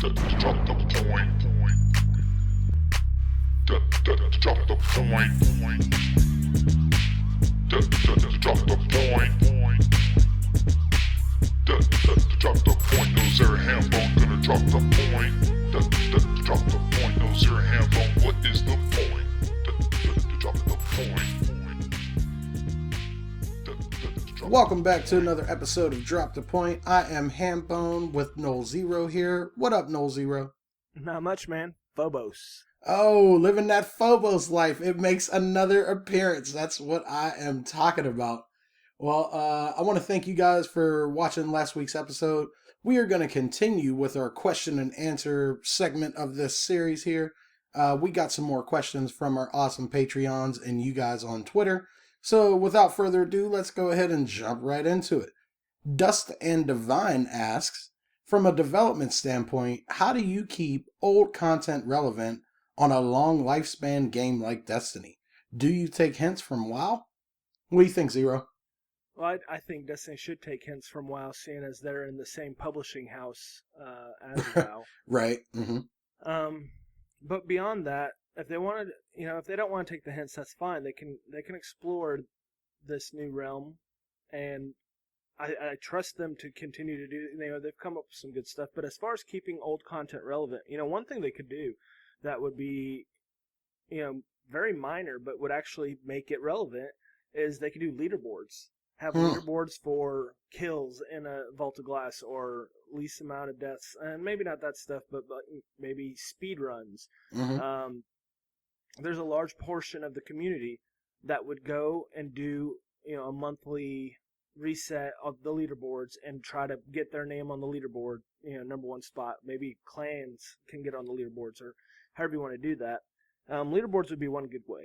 Drop the point. Drop the point. Drop the point. Drop the point. Nolxero Hambone gonna drop the point. Drop the point. Nolxero Hambone. What is the point? Drop the point. Welcome back to another episode of Drop the Point. I am Hambone with Nolxero here. What up, Nolxero? Not much, man. Phobos. Oh, living that Phobos life. It makes another appearance. That's what I am talking about. Well, I want to thank you guys for watching last week's episode. We are going to continue with our question and answer segment of this series here. We got some more questions from our awesome Patreons and you guys on Twitter. So without further ado, let's go ahead and jump right into it. Dust and Divine asks, from a development standpoint, how do you keep old content relevant on a long lifespan game like Destiny? Do you take hints from WoW? What do you think, Zero? Well, I think Destiny should take hints from WoW, seeing as they're in the same publishing house as WoW. Right. Mm-hmm. But beyond that, if they wanted, if they don't want to take the hints, that's fine. They can explore this new realm, and I trust them to continue to do. They've come up with some good stuff. But as far as keeping old content relevant, one thing they could do that would be, very minor, but would actually make it relevant is they could do leaderboards. Have leaderboards for kills in a Vault of Glass or least amount of deaths, and maybe not that stuff, but maybe speed runs. Mm-hmm. There's a large portion of the community that would go and do a monthly reset of the leaderboards and try to get their name on the leaderboard, number one spot. Maybe clans can get on the leaderboards or however you want to do that. Leaderboards would be one good way.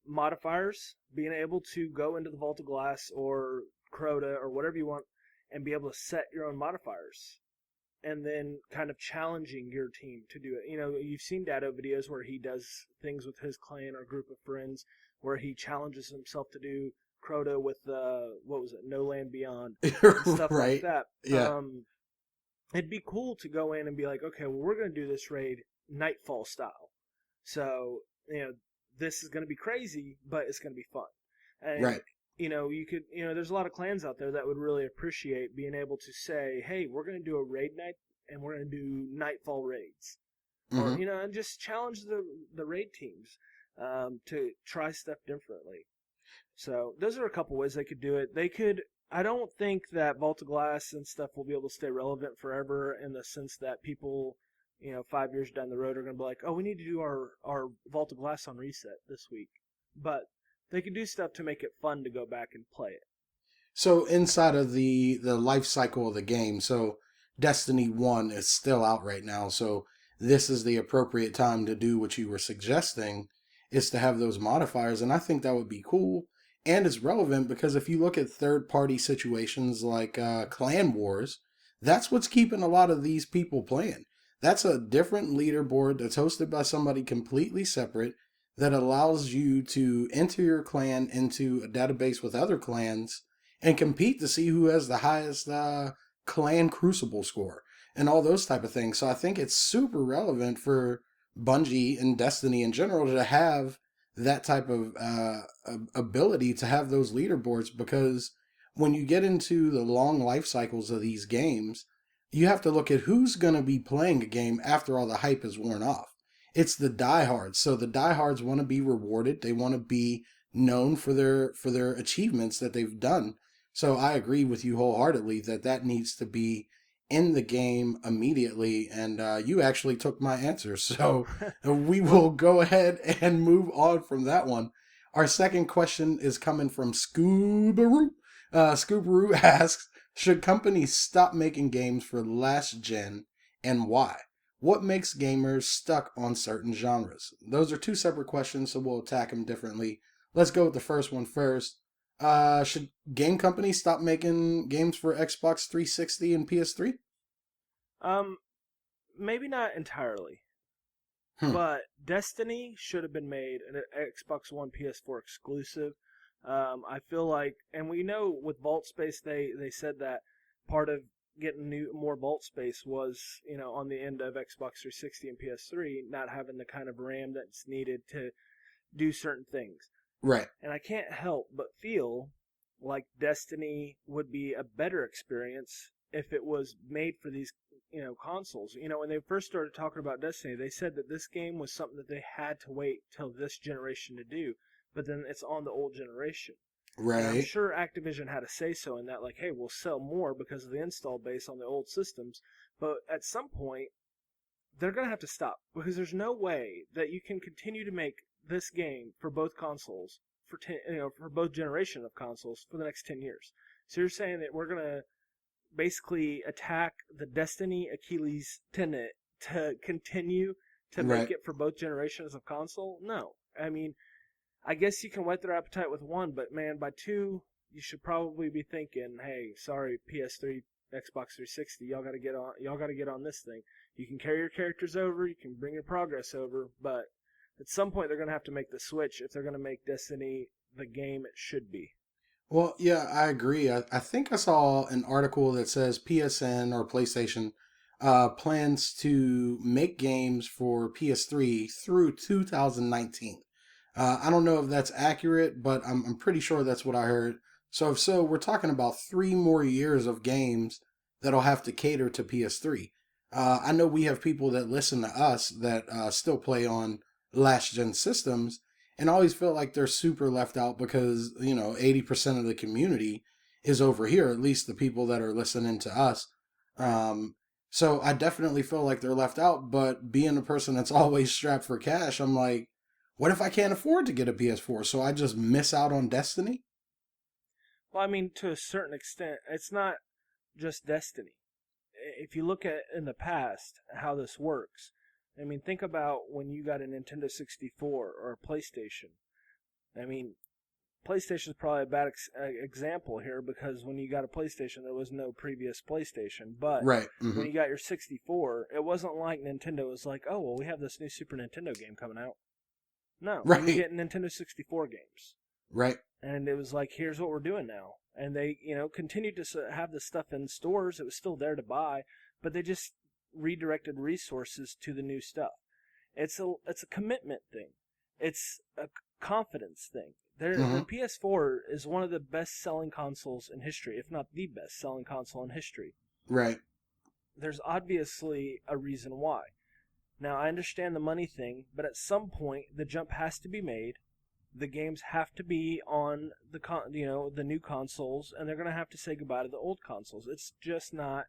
Modifiers, being able to go into the Vault of Glass or Crota or whatever you want and be able to set your own modifiers and then kind of challenging your team to do it. You've seen Dado videos where he does things with his clan or group of friends where he challenges himself to do Crota with, No Land Beyond, and stuff Right. like that. Yeah. It'd be cool to go in and be like, okay, well, we're going to do this raid Nightfall style. So, this is going to be crazy, but it's going to be fun. And, Right. You could, there's a lot of clans out there that would really appreciate being able to say, hey, we're going to do a raid night and we're going to do Nightfall raids. Mm-hmm. Or, and just challenge the raid teams to try stuff differently. So those are a couple ways they could do it. I don't think that Vault of Glass and stuff will be able to stay relevant forever in the sense that people, 5 years down the road are going to be like, oh, we need to do our Vault of Glass on reset this week. But they could do stuff to make it fun to go back and play it. So inside of the life cycle of the game, so Destiny 1 is still out right now, so this is the appropriate time to do what you were suggesting, is to have those modifiers, and I think that would be cool, and it's relevant because if you look at third-party situations like Clan Wars, that's what's keeping a lot of these people playing. That's a different leaderboard that's hosted by somebody completely separate that allows you to enter your clan into a database with other clans and compete to see who has the highest clan crucible score and all those type of things. So I think it's super relevant for Bungie and Destiny in general to have that type of ability to have those leaderboards, because when you get into the long life cycles of these games, you have to look at who's going to be playing a game after all the hype is worn off. It's the diehards. So the diehards want to be rewarded. They want to be known for their achievements that they've done. So I agree with you wholeheartedly that needs to be in the game immediately. And you actually took my answer. So we will go ahead and move on from that one. Our second question is coming from Scoobaroo. Scoobaroo asks, should companies stop making games for last gen and why? What makes gamers stuck on certain genres? Those are two separate questions, so we'll attack them differently. Let's go with the first one first. Should game companies stop making games for Xbox 360 and PS3? Maybe not entirely. But Destiny should have been made an Xbox One PS4 exclusive. I feel like, and we know with Vault Space, they said that part of getting more vault space was, on the end of Xbox 360 and PS3, not having the kind of RAM that's needed to do certain things. Right. And I can't help but feel like Destiny would be a better experience if it was made for these, consoles. When they first started talking about Destiny, they said that this game was something that they had to wait till this generation to do, but then it's on the old generation. And I'm Right. sure Activision had a say-so in that, like, hey, we'll sell more because of the install base on the old systems, but at some point, they're going to have to stop, because there's no way that you can continue to make this game for both consoles, for both generation of consoles for the next 10 years. So you're saying that we're going to basically attack the Destiny Achilles tendon to continue to make Right. it for both generations of console? No. I mean, I guess you can whet their appetite with one, but man, by two, you should probably be thinking, hey, sorry, PS3, Xbox 360, y'all got to get on. Y'all got to get on this thing. You can carry your characters over, you can bring your progress over, but at some point they're going to have to make the switch if they're going to make Destiny the game it should be. Well, yeah, I agree. I think I saw an article that says PSN or PlayStation plans to make games for PS3 through 2019. I don't know if that's accurate, but I'm pretty sure that's what I heard. So if so, we're talking about 3 more years of games that'll have to cater to PS3. I know we have people that listen to us that still play on last gen systems, and I always feel like they're super left out because 80% of the community is over here. At least the people that are listening to us. Um, so I definitely feel like they're left out. But being a person that's always strapped for cash, I'm like, what if I can't afford to get a PS4? So I just miss out on Destiny? Well, I mean, to a certain extent, it's not just Destiny. If you look at in the past how this works, I mean, think about when you got a Nintendo 64 or a PlayStation. I mean, PlayStation is probably a bad example here because when you got a PlayStation, there was no previous PlayStation. But Right. when you got your 64, it wasn't like Nintendo was like, oh, well, we have this new Super Nintendo game coming out. No, you Right. get Nintendo 64 games. Right. And it was like, here's what we're doing now. And they, continued to have this stuff in stores. It was still there to buy, but they just redirected resources to the new stuff. It's a commitment thing. It's a confidence thing. The PS4 is one of the best-selling consoles in history, if not the best-selling console in history. Right. There's obviously a reason why. Now, I understand the money thing, but at some point, the jump has to be made. The games have to be on the new consoles, and they're going to have to say goodbye to the old consoles. It's just not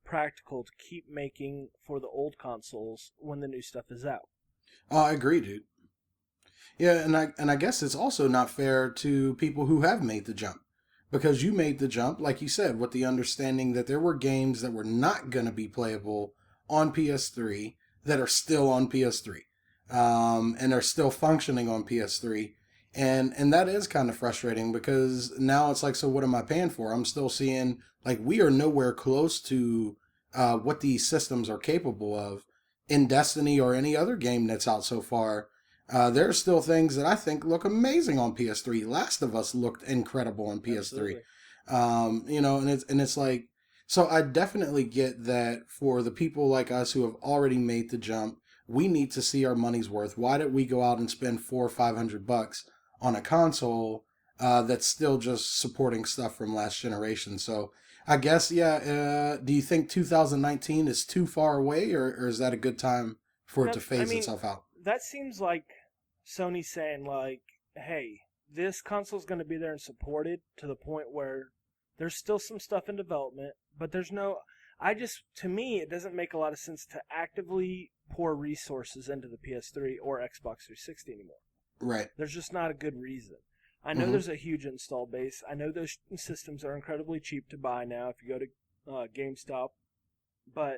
practical to keep making for the old consoles when the new stuff is out. Oh, I agree, dude. Yeah, and I guess it's also not fair to people who have made the jump. Because you made the jump, like you said, with the understanding that there were games that were not going to be playable on PS3 that are still on PS3. And are still functioning on PS3. And that is kind of frustrating because now it's like, so what am I paying for? I'm still seeing, like, we are nowhere close to what these systems are capable of in Destiny or any other game that's out so far. There are still things that I think look amazing on PS3. Last of Us looked incredible on PS3. Absolutely. And it's like, so I definitely get that for the people like us who have already made the jump, we need to see our money's worth. Why did we go out and spend $400 or $500 on a console that's still just supporting stuff from last generation? So I guess, yeah. Do you think 2019 is too far away, or is that a good time for it to phase itself out? That seems like Sony saying, like, hey, this console's going to be there and supported to the point where there's still some stuff in development, but there's no... to me, it doesn't make a lot of sense to actively pour resources into the PS3 or Xbox 360 anymore. Right. There's just not a good reason. I know there's a huge install base. I know those systems are incredibly cheap to buy now if you go to GameStop, but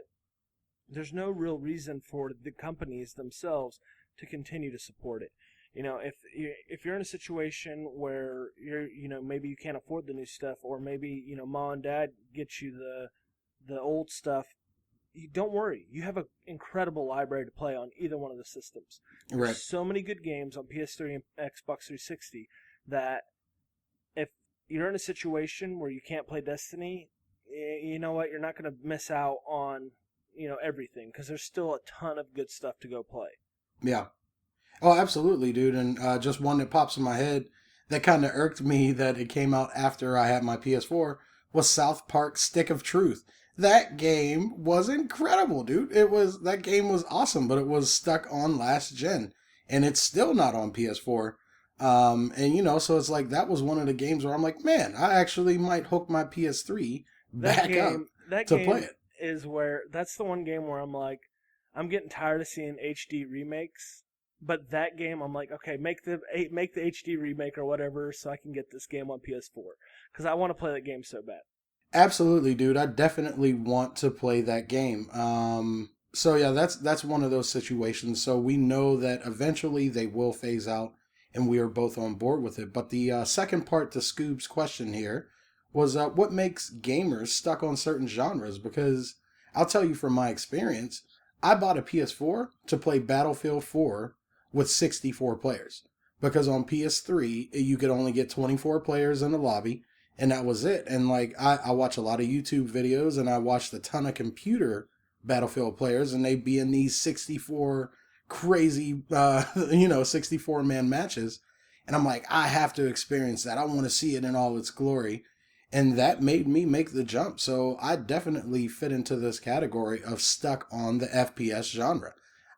there's no real reason for the companies themselves to continue to support it. If you're in a situation where maybe you can't afford the new stuff, or maybe mom and dad get you the old stuff, don't worry. You have an incredible library to play on either one of the systems. There's Right. so many good games on PS3 and Xbox 360 that if you're in a situation where you can't play Destiny, you know what? You're not going to miss out on, everything, because there's still a ton of good stuff to go play. Yeah. Oh, absolutely, dude. And just one that pops in my head that kind of irked me that it came out after I had my PS4 was South Park Stick of Truth. That game was incredible, dude. That game was awesome, but it was stuck on last gen, and it's still not on PS4. And so it's like that was one of the games where I'm like, man, I actually might hook my PS3 back up to play it. That's the one game where I'm like, I'm getting tired of seeing HD remakes. But that game, I'm like, okay, make the HD remake or whatever, so I can get this game on PS4 because I want to play that game so bad. Absolutely, dude. I definitely want to play that game. So yeah, that's one of those situations. So we know that eventually they will phase out, and we are both on board with it. But the second part to Scoob's question here was what makes gamers stuck on certain genres? Because I'll tell you from my experience, I bought a PS4 to play Battlefield 4 with 64 players. Because on PS3, you could only get 24 players in the lobby, and that was it. And like I watch a lot of YouTube videos, and I watched a ton of computer Battlefield players, and they'd be in these 64 crazy 64 man matches, and I'm like, I have to experience that. I want to see it in all its glory. And that made me make the jump. So I definitely fit into this category of stuck on the FPS genre.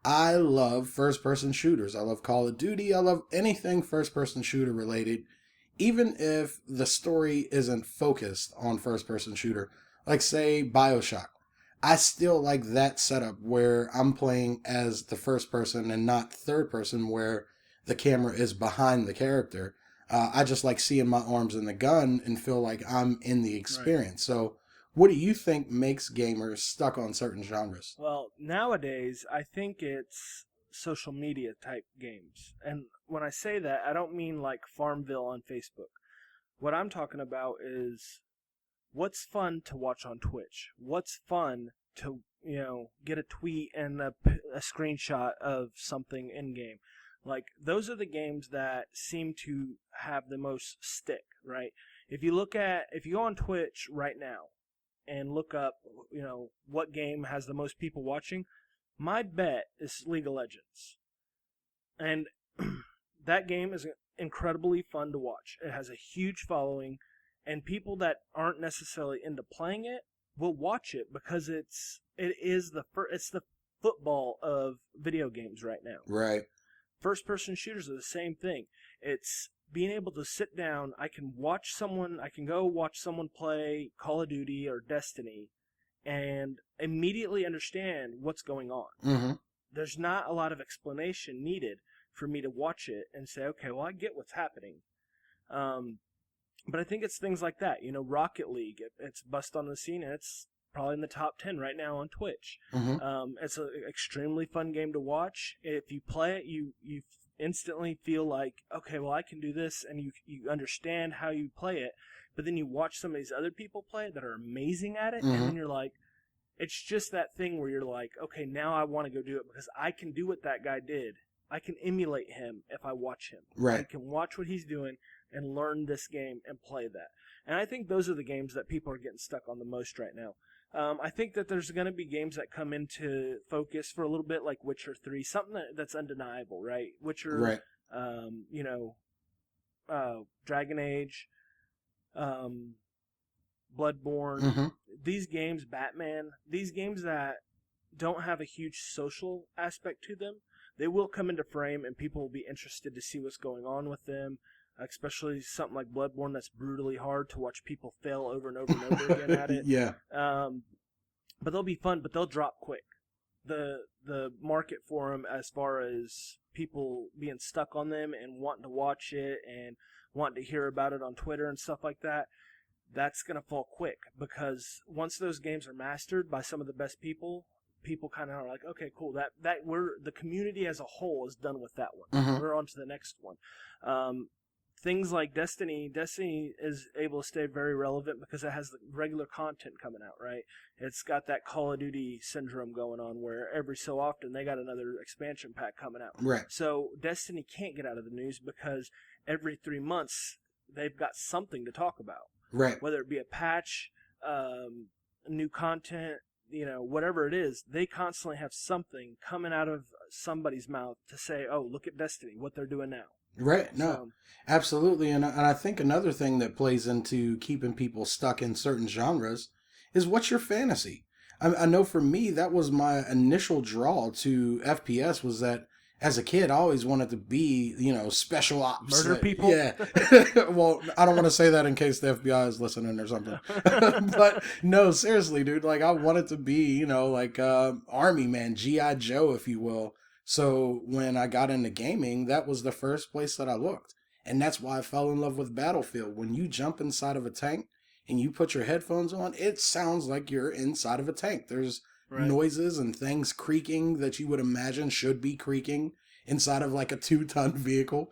I love first person shooters. I love Call of Duty. I love anything first person shooter related, even if the story isn't focused on first person shooter. Like, say, BioShock. I still like that setup where I'm playing as the first person and not third person, where the camera is behind the character. I just like seeing my arms in the gun and feel like I'm in the experience. Right. So, what do you think makes gamers stuck on certain genres? Well, nowadays, I think it's social media type games. And when I say that, I don't mean like Farmville on Facebook. What I'm talking about is what's fun to watch on Twitch. What's fun to, get a tweet and a screenshot of something in game. Like, those are the games that seem to have the most stick, right? If you go on Twitch right now and look up, what game has the most people watching, my bet is League of Legends. And that game is incredibly fun to watch. It has a huge following, and people that aren't necessarily into playing it will watch it because it's the football of video games right now. Right. First-person shooters are the same thing. It's being able to sit down. I can go watch someone play Call of Duty or Destiny and immediately understand what's going on. Mm-hmm. There's not a lot of explanation needed for me to watch it and say, okay, well, I get what's happening. But I think it's things like that. Rocket League, it's bust on the scene, and it's probably in the top 10 right now on Twitch. Mm-hmm. It's an extremely fun game to watch. If you play it, you instantly feel like, okay, well, I can do this, and you understand how you play it. But then you watch some of these other people play it that are amazing at it, and then you're like, it's just that thing where you're like, okay, now I want to go do it because I can do what that guy did. I can emulate him if I watch him. Right. I can watch what he's doing and learn this game and play that. And I think those are the games that people are getting stuck on the most right now. I think that there's going to be games that come into focus for a little bit, like Witcher 3, something that's undeniable, right? Witcher, right. Dragon Age, Bloodborne, Mm-hmm. these games, Batman, these games that don't have a huge social aspect to them, they will come into frame and people will be interested to see what's going on with them. Especially something like Bloodborne that's brutally hard to watch people fail over and over and over again at it. Yeah. But they'll be fun, but they'll drop quick. The market for them, as far as people being stuck on them and wanting to watch it and wanting to hear about it on Twitter and stuff like that, that's going to fall quick. Because once those games are mastered by some of the best people kind of are like, okay, cool. The community as a whole is done with that one. Mm-hmm. We're on to the next one. Things like Destiny is able to stay very relevant because it has the regular content coming out, right? It's got that Call of Duty syndrome going on where every so often they got another expansion pack coming out. Right. So Destiny can't get out of the news because every 3 months they've got something to talk about. Right. Whether it be a patch, new content, whatever it is, they constantly have something coming out of somebody's mouth to say, oh, look at Destiny, what they're doing now. Right. No, absolutely. And I think another thing that plays into keeping people stuck in certain genres is what's your fantasy? I know for me, that was my initial draw to FPS was that as a kid, I always wanted to be, special ops. Murder people? Yeah. Well, I don't want to say that in case the FBI is listening or something. But no, seriously, dude, like I wanted to be, Army man, G.I. Joe, if you will. So when I got into gaming, that was the first place that I looked. And that's why I fell in love with Battlefield. When you jump inside of a tank and you put your headphones on, it sounds like you're inside of a tank. There's noises and things creaking that you would imagine should be creaking inside of like a 2-ton vehicle.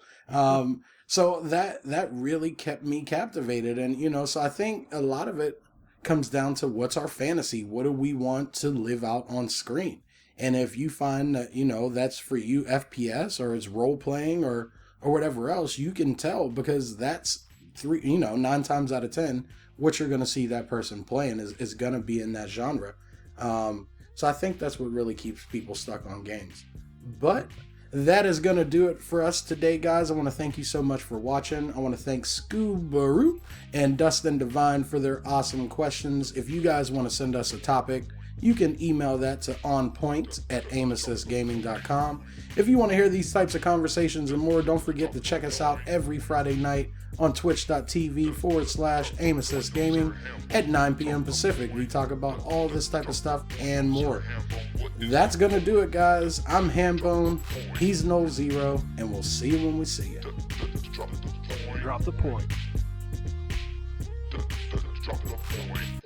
So that really kept me captivated. And, so I think a lot of it comes down to what's our fantasy? What do we want to live out on screen? And if you find that, that's for you FPS or it's role playing or whatever else, you can tell because that's 9 times out of 10, what you're going to see that person playing is going to be in that genre. So I think that's what really keeps people stuck on games. But that is going to do it for us today, guys. I want to thank you so much for watching. I want to thank Scoobaroo and Dustin Divine for their awesome questions. If you guys want to send us a topic, you can email that to onpoint@aimassistgaming.com. If you want to hear these types of conversations and more, don't forget to check us out every Friday night on twitch.tv/aimassistgaming at 9 p.m. Pacific. We talk about all this type of stuff and more. That's going to do it, guys. I'm Hambone, he's Nolxero, and we'll see you when we see you. Drop the point. Drop the point.